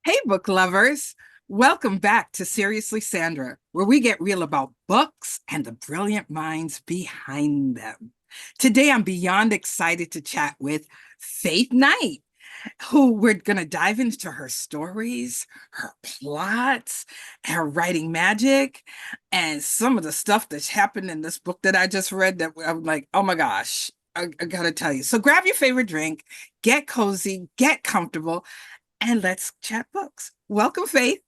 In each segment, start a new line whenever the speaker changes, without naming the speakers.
Hey, book lovers. Welcome back to Seriously Sandra, where we get real about books and the brilliant minds behind them. Today, I'm beyond excited to chat with Faith Knight, who we're going to dive into her stories, her plots, her writing magic, and some of the stuff that's happened in this book that I just read that I'm like, oh my gosh, I got to tell you. So grab your favorite drink, get cozy, get comfortable, and let's chat books. Welcome, Faith.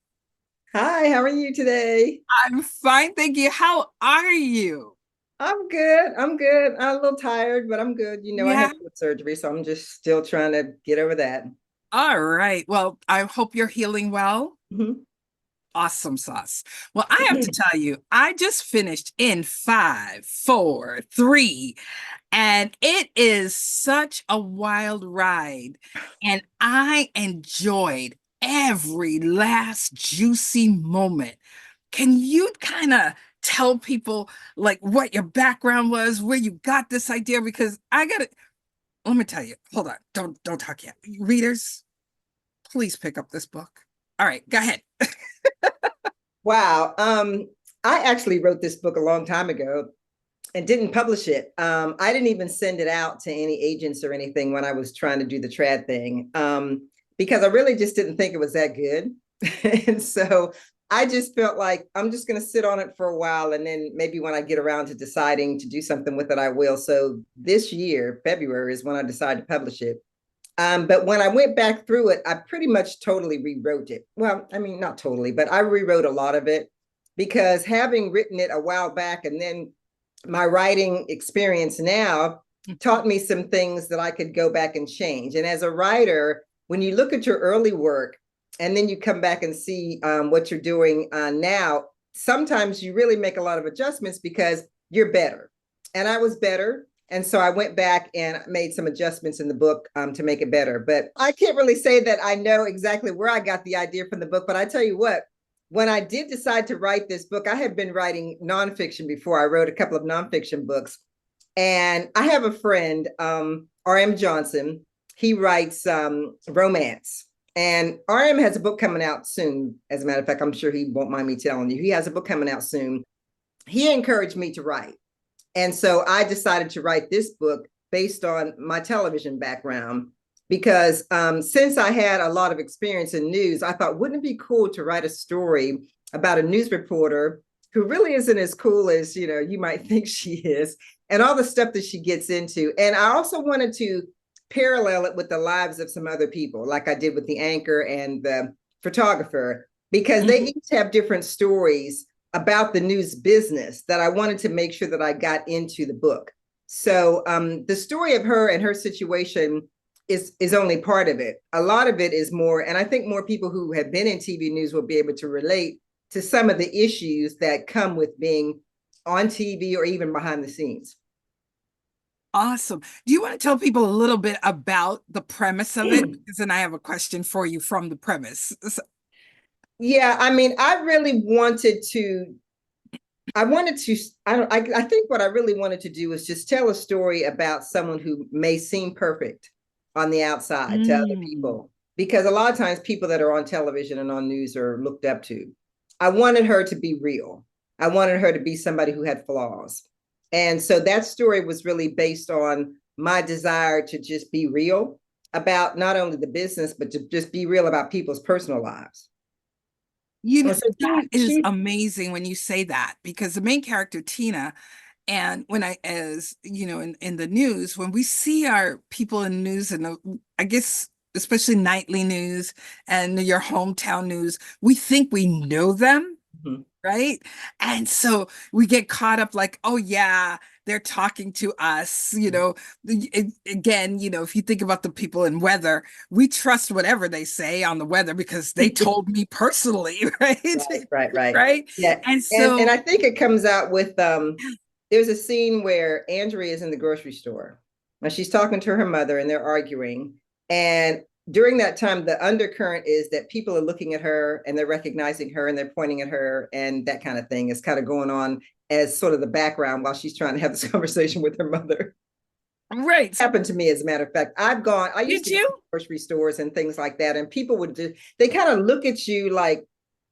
Hi, how are you today?
I'm fine, thank you. How are you?
I'm good. I'm good. I'm a little tired, but I'm good. I
Yeah.
had foot surgery, so I'm just still trying to get over that.
All right. Well, I hope you're healing well.
Mhm.
Awesome sauce. Well, I have to tell you, I just finished in five, four, three, and it is such a wild ride. And I enjoyed every last juicy moment. Can you kind of tell people like what your background was, where you got this idea? Because I gotta let me tell you, hold on, don't talk yet. Readers, please pick up this book. All right, go ahead.
Wow. I actually wrote this book a long time ago and didn't publish it. I didn't even send it out to any agents or anything when I was trying to do the trad thing, because I really just didn't think it was that good. And so I just felt like I'm just going to sit on it for a while. And then maybe when I get around to deciding to do something with it, I will. So this year, February, is when I decided to publish it. But when I went back through it, I pretty much totally rewrote it. Well, I mean, not totally, but I rewrote a lot of it because having written it a while back and then my writing experience now taught me some things that I could go back and change. And as a writer, when you look at your early work and then you come back and see what you're doing now, sometimes you really make a lot of adjustments because you're better. And I was better. And so I went back and made some adjustments in the book to make it better. But I can't really say that I know exactly where I got the idea from the book. But I tell you what, when I did decide to write this book, I had been writing nonfiction before. I wrote a couple of nonfiction books. And I have a friend, R.M. Johnson. He writes romance. And R.M. has a book coming out soon. As a matter of fact, I'm sure he won't mind me telling you. He has a book coming out soon. He encouraged me to write. And so I decided to write this book based on my television background because since I had a lot of experience in news, I thought, wouldn't it be cool to write a story about a news reporter who really isn't as cool as, you might think she is, and all the stuff that she gets into. And I also wanted to parallel it with the lives of some other people, like I did with the anchor and the photographer, because they
Mhm.
each have different stories about the news business that I wanted to make sure that I got into the book. So the story of her and her situation is only part of it. A lot of it is more, and I think more people who have been in TV news will be able to relate to some of the issues that come with being on TV or even behind the scenes.
Awesome. Do you want to tell people a little bit about the premise of it? Because then I have a question for you from the premise.
Yeah, I mean, I wanted to, I think what I really wanted to do is just tell a story about someone who may seem perfect on the outside to other
Mm.
people, because a lot of times people that are on television and on news are looked up to. I wanted her to be real. I wanted her to be somebody who had flaws. And so that story was really based on my desire to just be real about not only the business, but to just be real about people's personal lives.
You know,
And so
that is
she
amazing when you say that because the main character, Tina, and when I, as you know, in the news, when we see our people in news and I guess especially nightly news and your hometown news, we think we know them,
Mhm.
right? And so we get caught up like, oh yeah, they're talking to us, again, if you think about the people in weather, we trust whatever they say on the weather because they told me personally, right?
Right.
Right?
Yeah.
And
And
so
I think it comes out with there's a scene where Andrea is in the grocery store and she's talking to her mother and they're arguing. And during that time, the undercurrent is that people are looking at her and they're recognizing her and they're pointing at her, and that kind of thing is kind of going on as sort of the background while she's trying to have this conversation with her mother.
Right.
Happened to me, as a matter of fact. I used
Did
to go to
you?
grocery stores and things like that, and people would just, they kind of look at you like,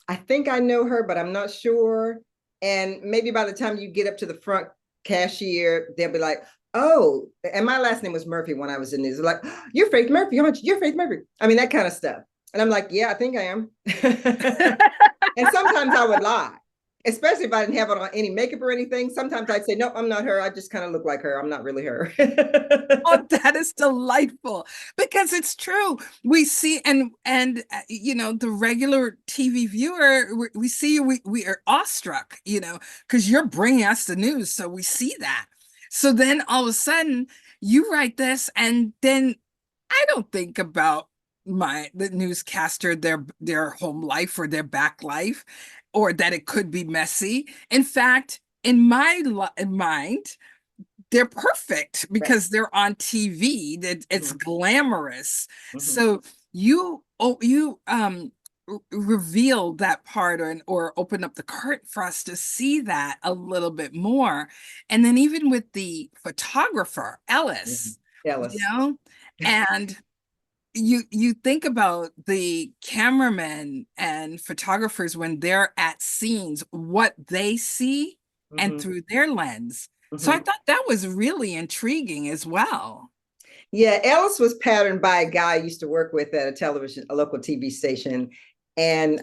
I think I know her, but I'm not sure. And maybe by the time you get up to the front cashier, they'll be like, oh, and my last name was Murphy when I was in this. They're like, oh, you're Faith Murphy, aren't you? You're Faith Murphy. I mean, that kind of stuff. And I'm like, yeah, I think I am. And sometimes I would lie, especially if I didn't have on any makeup or anything. Sometimes I'd say, nope, I'm not her. I just kind of look like her. I'm not really her.
Oh, that is delightful because it's true. We see you know, the regular TV viewer, we see you, we are awestruck, you know, because you're bringing us the news, so we see that. So then all of a sudden you write this, and then I don't think about the newscaster, their home life or their back life, or that it could be messy. In fact, in my mind, they're perfect
Right.
because they're on TV. That it's
Mhm.
glamorous.
Mhm.
So you reveal that part, or open up the curtain for us to see that a little bit more. And then even with the photographer,
Mhm.
Ellis, you
Jealous.
know, and you think about the cameramen and photographers when they're at scenes, what they see and
Mhm.
through their lens. So I
Mhm.
thought that was really intriguing as well.
Yeah, Ellis was patterned by a guy I used to work with at a local TV station, and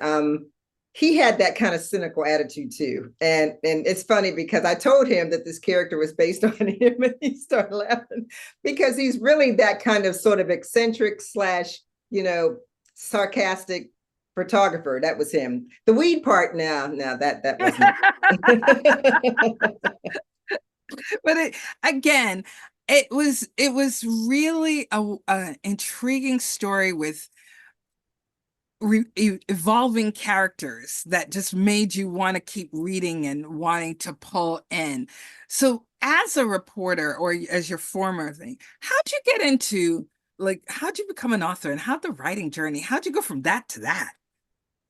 he had that kind of cynical attitude too. And it's funny because I told him that this character was based on him, and he started laughing because he's really that kind of sort of eccentric slash, you know, sarcastic photographer. That was him. The weed part, now that wasn't it.
But again, it was really a intriguing story with evolving characters that just made you want to keep reading and wanting to pull in. So, as a reporter, or as your former thing, how'd you get into, like, how'd you become an author, and how'd the writing journey, how'd you go from that to that?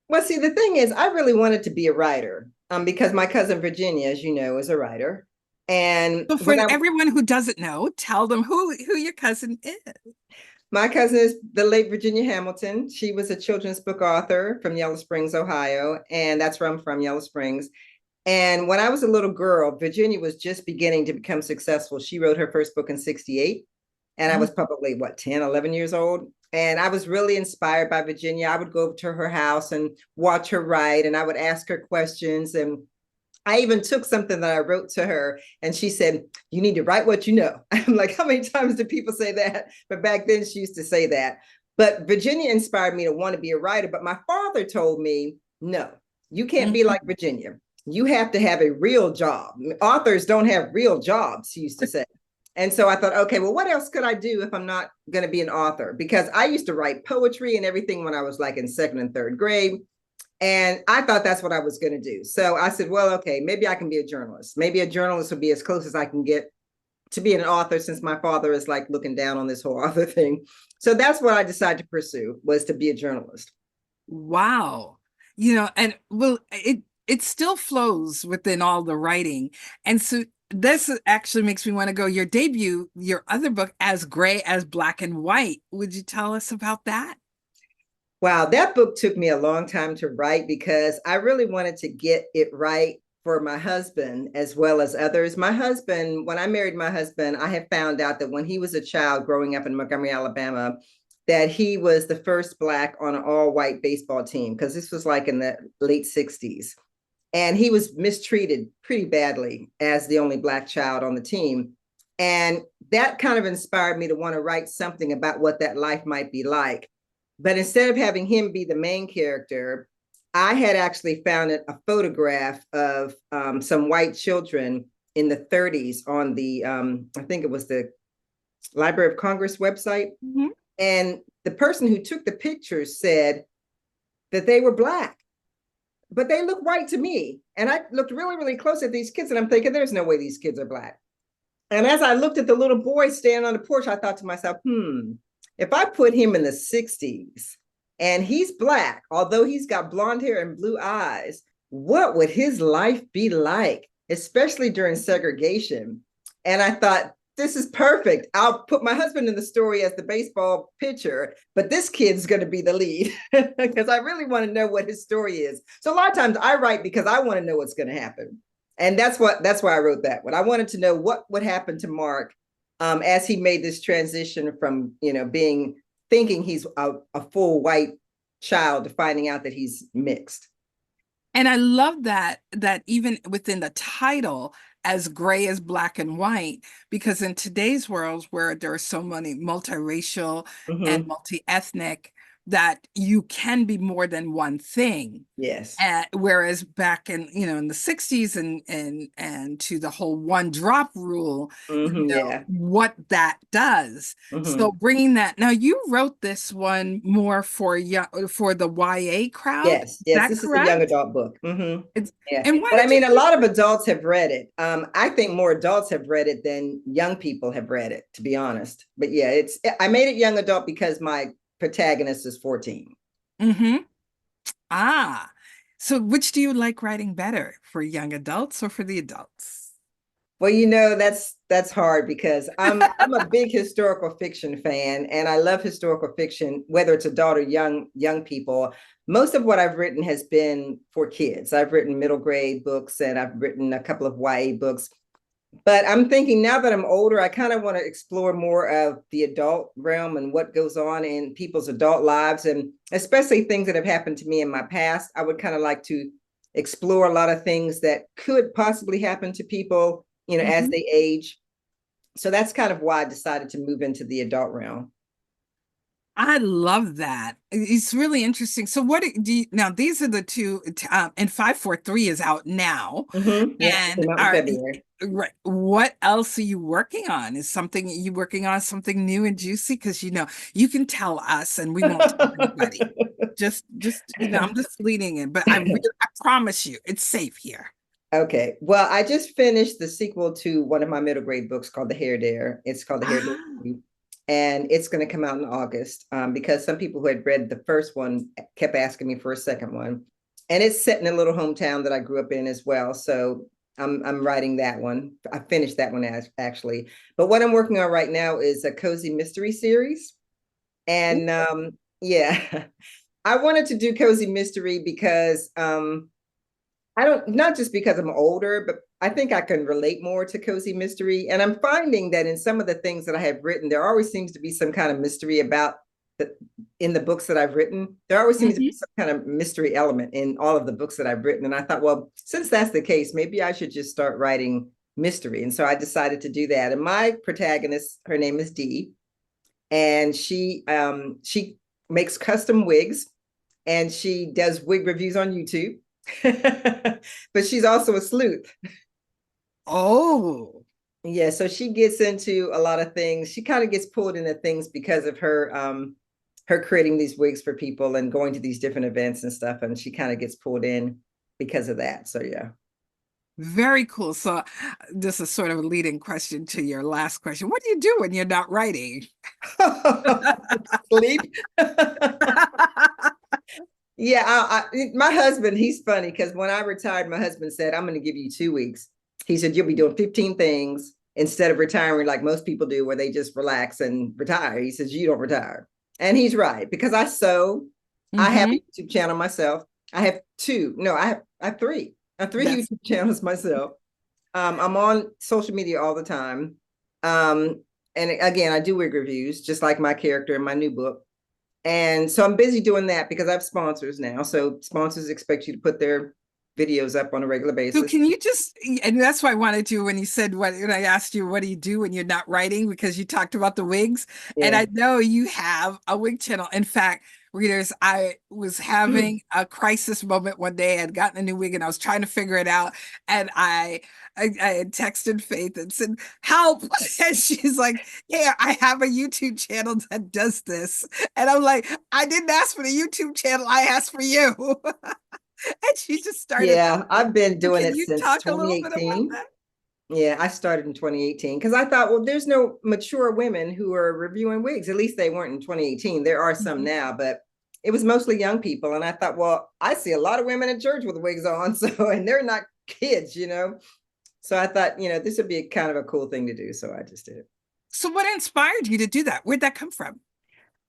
Well, see, the thing is, I really wanted to be a writer, because my cousin Virginia, as you know, is a writer. And
So, for
when I,
everyone who doesn't know, tell them who your cousin is.
my cousin is the late Virginia Hamilton. She was a children's book author from Yellow Springs, Ohio, and that's where I'm from, Yellow Springs. And when I was a little girl, Virginia was just beginning to become successful. She wrote her first book in 68, and I was probably, what, 10, 11 years old. And I was really inspired by Virginia. I would go to her house and watch her write, and I would ask her questions. And I even took something that I wrote to her, and she said, you need to write what you know. I'm like, how many times do people say that? But back then she used to say that. But Virginia inspired me to want to be a writer. But my father told me, no, you can't be like
Mhm.
Virginia. You have to have a real job. Authors don't have real jobs, he used to say. And so I thought, okay, well, what else could I do if I'm not going to be an author? Because I used to write poetry and everything when I was like in second and third grade. And I thought that's what I was going to do. So I said, well, okay, maybe I can be a journalist. Maybe a journalist would be as close as I can get to being an author, since my father is like looking down on this whole author thing. So that's what I decided to pursue, was to be a journalist.
Wow. You know, and well, it still flows within all the writing. And so this actually makes me want to go, your debut, your other book, As Gray as Black and White. Would you tell us about that?
Wow, that book took me a long time to write because I really wanted to get it right for my husband as well as others. My husband, when I married my husband, I had found out that when he was a child growing up in Montgomery, Alabama, that he was the first Black on an all white baseball team, because this was like in the late 60s. And he was mistreated pretty badly as the only Black child on the team. And that kind of inspired me to want to write something about what that life might be like. But instead of having him be the main character, I had actually found a photograph of some white children in the 30s on the, I think it was the Library of Congress website.
Mhm.
And the person who took the pictures said that they were Black, but they look white to me. And I looked really, really close at these kids, and I'm thinking, there's no way these kids are Black. And as I looked at the little boy standing on the porch, I thought to myself, if I put him in the 60s and he's Black, although he's got blonde hair and blue eyes, what would his life be like, especially during segregation? And I thought, this is perfect. I'll put my husband in the story as the baseball pitcher, but this kid's going to be the lead because I really want to know what his story is. So a lot of times I write because I want to know what's going to happen. And that's why I wrote that one. I wanted to know what would happen to Mark as he made this transition from, thinking he's a full white child to finding out that he's mixed.
And I love that even within the title, as gray as black and white, because in today's world where there are so many multiracial and
Mm-hmm.
multi-ethnic, that you can be more than one thing.
Yes.
Whereas back in the 60s and to the whole one drop rule,
Mm-hmm. Yeah.
what that does. So
Mm-hmm.
bringing that, now you wrote this one more for the YA crowd,
Yes.
is
Yes.
that
This is a young
correct?
adult book. Mm-hmm.
It's,
Yeah.
and why
But I
did you
mean, a
choose?
lot of adults have read it. I think more adults have read it than young people have read it, to be honest. But yeah, I made it young adult because my protagonist is 14.
Mm-hmm. Ah, so which do you like writing better, for young adults or for the adults?
Well, that's hard because I'm a big historical fiction fan, and I love historical fiction, whether it's adult or young people. Most of what I've written has been for kids. I've written middle grade books, and I've written a couple of YA books. But I'm thinking now that I'm older, I kind of want to explore more of the adult realm and what goes on in people's adult lives, and especially things that have happened to me in my past. I would kind of like to explore a lot of things that could possibly happen to people, as
Mhm.
they age. So that's kind of why I decided to move into the adult realm.
I love that. It's really interesting. So do you, now these are the two, and 543 is out now.
Mm-hmm. Yeah, it
And
came out in February.
right, what else are you working on? Is something you working on something new and juicy? Because you can tell us and we won't tell anybody. Just I'm just leading in, but I promise you it's safe here.
Okay. Well, I just finished the sequel to one of my middle grade books called The Hair Dare. It's called The Hair Dare,
Ah,
and it's going to come out in August because some people who had read the first one kept asking me for a second one. And it's set in a little hometown that I grew up in as well. So I'm writing that one. I finished that one actually. But what I'm working on right now is a cozy mystery series. And yeah, I wanted to do cozy mystery because I don't, not just because I'm older, but I think I can relate more to cozy mystery. And I'm finding that in some of the things that I have written, there always seems to be some kind of mystery about the, in the books that I've written. There always seems to be
mhm.
some kind of mystery element in all of the books that I've written. And I thought, well, since that's the case, maybe I should just start writing mystery. And so I decided to do that. And my protagonist, her name is Dee, and she makes custom wigs, and she does wig reviews on YouTube. But she's also a sleuth.
Oh,
Yeah, so she gets into a lot of things. She kind of gets pulled into things because of her creating these wigs for people and going to these different events and stuff. And she kind of gets pulled in because of that. So yeah.
very cool. So this is sort of a leading question to your last question. What do you do when you're not writing?
Sleep. Yeah, my husband, he's funny because when I retired, my husband said, I'm going to give you 2 weeks. He said, you'll be doing 15 things instead of retiring like most people do, where they just relax and retire. He says, you don't retire. And he's right, because I sew. I have a
Hmm.
YouTube channel myself. I have two. No, I have three. I have three
That's
YouTube channels myself. I'm on social media all the time. Um, and again, I do wig reviews, just like my character in my new book. And so I'm busy doing that because I have sponsors now. So sponsors expect you to put their videos up on a regular
so
basis.
can you just, and that's why I wanted to, when you said when I asked you, what do you do when you're not writing? Because you talked about the wigs. And
Yeah.
I know you have a wig channel. In fact, readers, I was having a crisis moment one day. I'd gotten a new wig and I was trying to figure it out. And I had texted Faith and said, help. And she's like, yeah, I have a YouTube channel that does this. And I'm like, I didn't ask for the YouTube channel. I asked for you. And she just started
Yeah,
laughing.
I've been
So
doing
can
it
you
since
talk a little bit about
2018.
that?
Yeah, I started in 2018 because I thought, well, there's no mature women who are reviewing wigs. At least they weren't in 2018. There are some
Mhm.
now, but it was mostly young people. And I thought, well, I see a lot of women in church with wigs on. So, and they're not kids. So I thought, this would be kind of a cool thing to do. So I just did it.
So what inspired you to do that? Where'd that come from?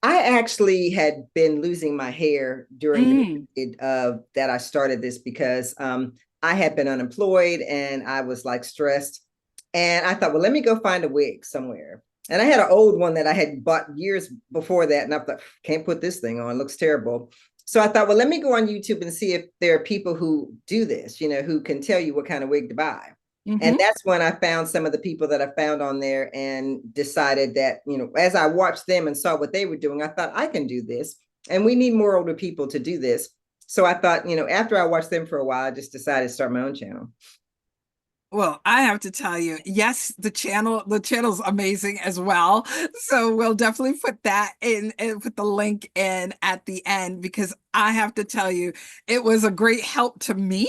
I actually had been losing my hair during the
Mm.
period of that I started this because I had been unemployed and I was like stressed. And I thought, well, let me go find a wig somewhere. And I had an old one that I had bought years before that. And I thought, can't put this thing on, it looks terrible. So I thought, well, let me go on YouTube and see if there are people who do this, who can tell you what kind of wig to buy. And
Hmm.
that's when I found some of the people that I found on there and decided that, as I watched them and saw what they were doing, I thought I can do this. And we need more older people to do this. So I thought, after I watched them for a while, I just decided to start my own channel.
Well, I have to tell you, yes, the channel's amazing as well. So we'll definitely put that in and put the link in at the end because I have to tell you, it was a great help to me,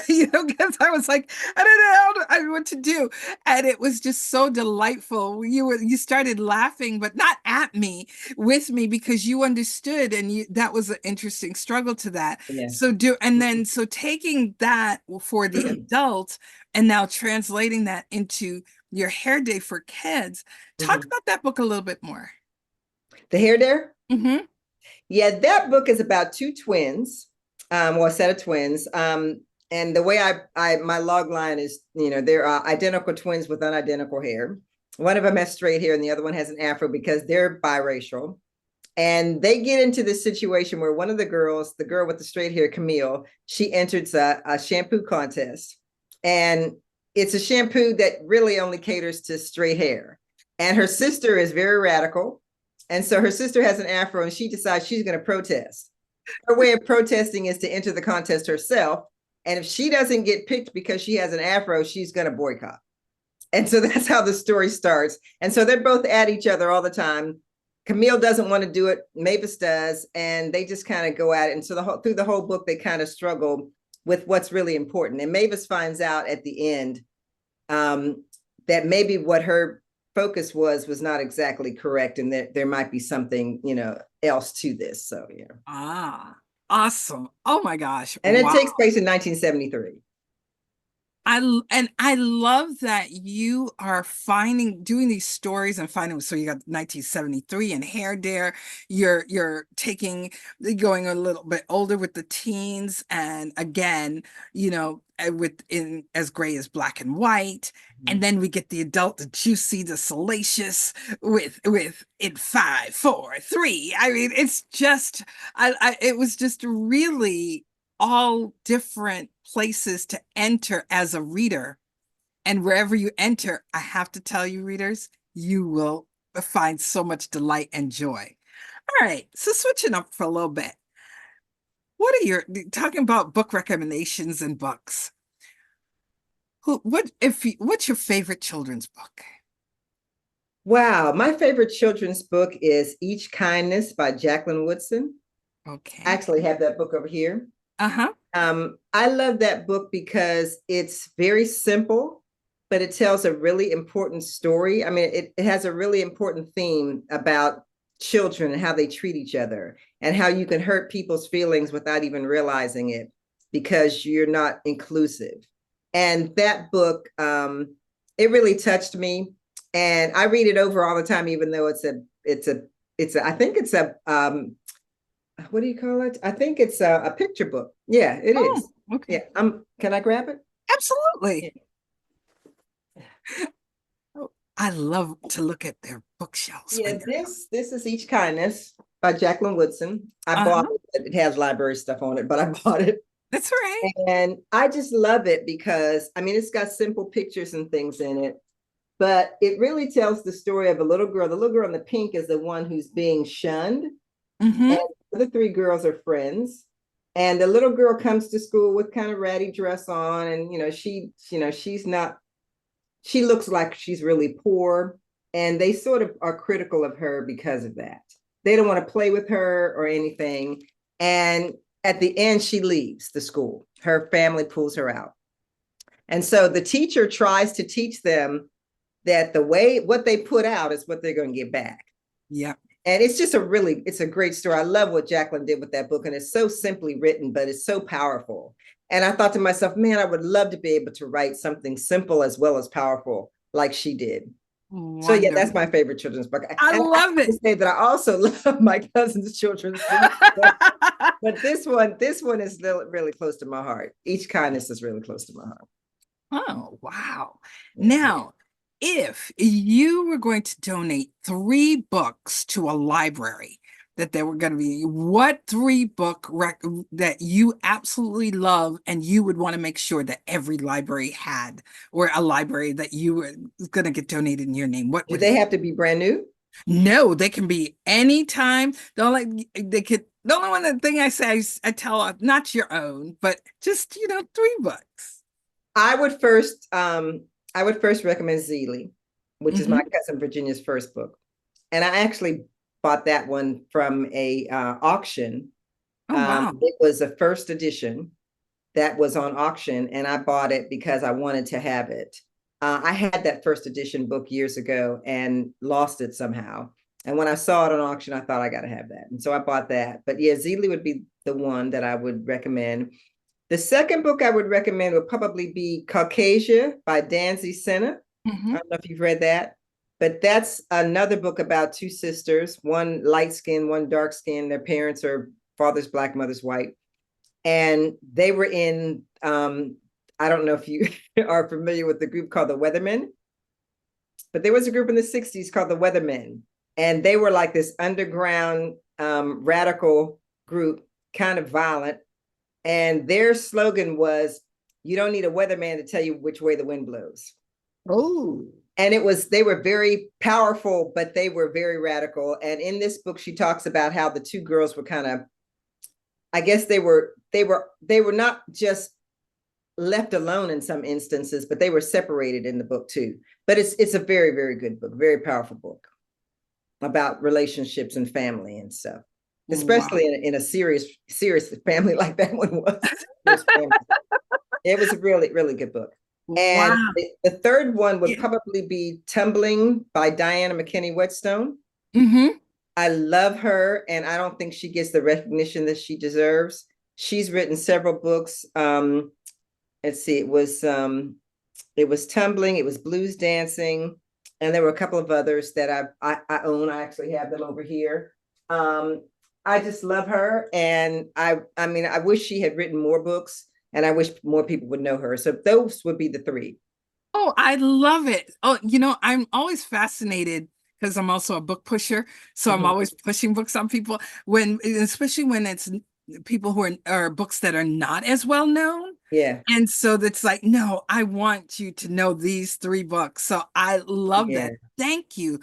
because I was like, I don't know I what to do. And it was just so delightful. You started laughing, but not at me, with me because you understood and that was an interesting struggle to that.
Yeah.
So taking that for the adults and now translating that into your hair day for kids. Talk
Mhm.
about that book a little bit more.
The Hair Dare?
Hmm.
Yeah, that book is about two twins, or a set of twins. And the way my log line is, they're identical twins with unidentical hair. One of them has straight hair and the other one has an afro because they're biracial. And they get into this situation where one of the girls, the girl with the straight hair, Camille, she enters a shampoo contest. And it's a shampoo that really only caters to straight hair. And her sister is very radical. And so her sister has an afro and she decides she's going to protest. Her way of protesting is to enter the contest herself. And if she doesn't get picked because she has an afro, she's going to boycott. And so that's how the story starts. And so they're both at each other all the time. Camille doesn't want to do it. Mavis does. And they just kind of go at it. And so through the whole book, they kind of struggle with what's really important. And Mavis finds out at the end that maybe what her focus was not exactly correct. And that there might be something, else to this. So, yeah.
Ah, awesome. Oh my gosh.
And it
Wow.
takes place in 1973.
I love that you are doing these stories and finding. So you got 1973 and Hair Dare. You're going a little bit older with the teens, and again, with in as gray as black and white, and then we get the adult, the juicy, the salacious with in 5, 4, 3. I mean, it's just it was just really all different places to enter as a reader. And wherever you enter, I have to tell you, readers, you will find so much delight and joy. All right, so switching up for a little bit. What are your talking about book recommendations and books? What's your favorite children's book?
Wow. My favorite children's book is Each Kindness by Jacqueline Woodson. I
Okay.
actually have that book over here.
Uh-huh.
I love that book because it's very simple, but it tells a really important story. I mean, it has a really important theme about children and how they treat each other and how you can hurt people's feelings without even realizing it because you're not inclusive. And that book, it really touched me. And I read it over all the time, even though I think it's a, what do you call it? I think it's a picture book. Yeah, it
Oh,
is.
okay.
Yeah. Can I grab it?
Absolutely.
Yeah.
Oh, I love to look at their bookshelves
Yeah,
when they're
this is Each Kindness by Jacqueline Woodson. I bought
uh-huh.
it. It has library stuff on it, but I bought it.
That's right.
And I just love it because I mean it's got simple pictures and things in it, but it really tells the story of a little girl. The little girl in the pink is the one who's being shunned, and
Mm-hmm.
the other three girls are friends. And the little girl comes to school with kind of ratty dress on, and she's not, she looks like she's really poor, and they sort of are critical of her because of that. They don't want to play with her or anything. And at the end, she leaves the school. Her family pulls her out. And so the teacher tries to teach them that what they put out is what they're going to get back.
Yeah.
And it's a great story. I love what Jacqueline did with that book. And it's so simply written, but it's so powerful. And I thought to myself, man, I would love to be able to write something simple as well as powerful like she did. So yeah, that's
Wonderful.
my favorite children's book.
I
And I have
love
to
it.
say that I also love my cousin's children's book. But this one is really close to my heart. Each kindness is really close to my heart.
Oh, wow.
Yeah.
Now, if you were going to donate 3 books to a library, that they were going to be, what 3 book that you absolutely love and you would want to make sure that every library had, or a library that you were going to get donated in your name, what
Do
would it
they
be?
have to be brand new?
No, they can be anytime. The only one the thing I say, I tell, not your own, but just, 3 books.
I would first recommend Zeely, which is my
Hmm.
cousin Virginia's first book. And I actually bought that one from a auction.
Oh, wow.
It was a first edition that was on auction, and I bought it because I wanted to have it. I had that first edition book years ago and lost it somehow. And when I saw it on auction, I thought I got to have that. And so I bought that. But yeah, Zeely would be the one that I would recommend. The second book I would recommend would probably be Caucasia by Tanzy Kohl. I
Hmm.
don't know if you've read that, but that's another book about 2 sisters, one light skin, one dark skin. Their parents are father's black, mother's white. And they were in, I don't know if you are familiar with the group called the Weathermen, but there was a group in the 60s called the Weathermen. And they were like this underground radical group, kind of violent. And their slogan was, "You don't need a weatherman to tell you which way the wind blows."
Oh.
And they were very powerful, but they were very radical. And in this book, she talks about how the 2 girls were kind of, I guess they were not just left alone in some instances, but they were separated in the book too. But it's a very, very good book, very powerful book about relationships and family and stuff,
Wow.
especially in a serious family like that one was. It was a really, really good book. And
Wow.
the third one would
Yeah.
probably be Tumbling by Diana McKinney Whetstone.
Hmm.
I love her, and I don't think she gets the recognition that she deserves. She's written several books. Let's see, it was Tumbling, it was Blues Dancing, and there were a couple of others that I own. I actually have them over here. Um, I just love her, and I mean, I wish she had written more books, and I wish more people would know her. So those would be the three.
Oh, I love it. Oh, I'm always fascinated because I'm also a book pusher. So I'm
Mhm.
always pushing books on people especially when it's people who are books that are not as well known.
Yeah,
And so that's like, no, I want you to know these 3 books. So I love
yeah.
that. Thank you.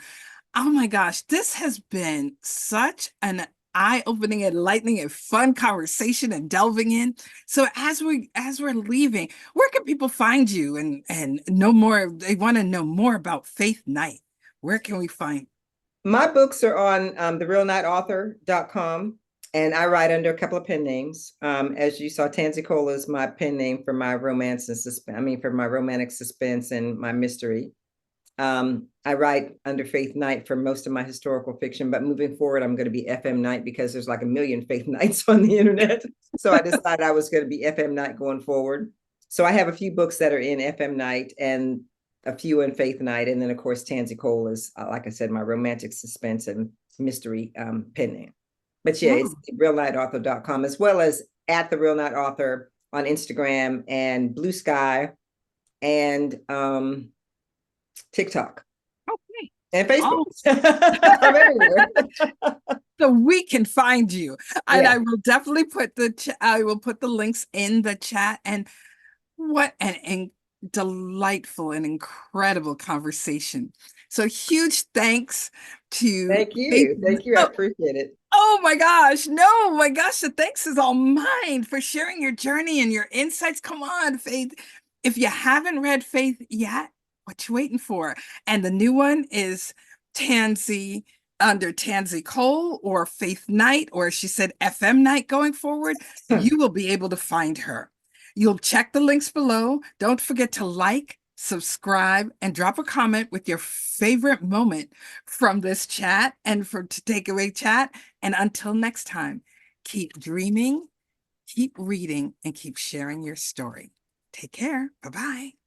Oh my gosh, this has been such an eye-opening, enlightening, and fun conversation and delving in. So as we're leaving, where can people find you and know more? They want to know more about Faith Night. Where can we find?
My books are on therealnightauthor.com, and I write under a couple of pen names. As you saw, Tanzy Kohl is my pen name for my romance and suspense. I mean, for my romantic suspense and my mystery. I write under Faith Knight for most of my historical fiction, but moving forward, I'm going to be FM Knight because there's like a million Faith Knights on the internet. So I decided I was going to be FM Knight going forward. So I have a few books that are in FM Knight and a few in Faith Knight. And then, of course, Tanzy Kohl is, like I said, my romantic suspense and mystery pen name. But yeah, it's
Oh,
realnightauthor.com, as well as at the Real Night Author on Instagram and Blue Sky and TikTok
okay.
and Facebook.
Oh,
I'm everywhere.
so we can find you. And
Yeah.
I will definitely I will put the links in the chat. And what an delightful and incredible conversation. So huge thanks to
Thank
Faith.
you. Thank you. I
Oh,
appreciate it.
oh my gosh. No, my gosh. The thanks is all mine for sharing your journey and your insights. Come on, Faith. If you haven't read Faith yet, what you waiting for? And the new one is Tanzy under Tanzy Kohl or Faith Night, or she said FM Night going forward. You will be able to find her. You'll check the links below. Don't forget to like, subscribe, and drop a comment with your favorite moment from this chat and from takeaway chat. And until next time, keep dreaming, keep reading, and keep sharing your story. Take care. Bye-bye.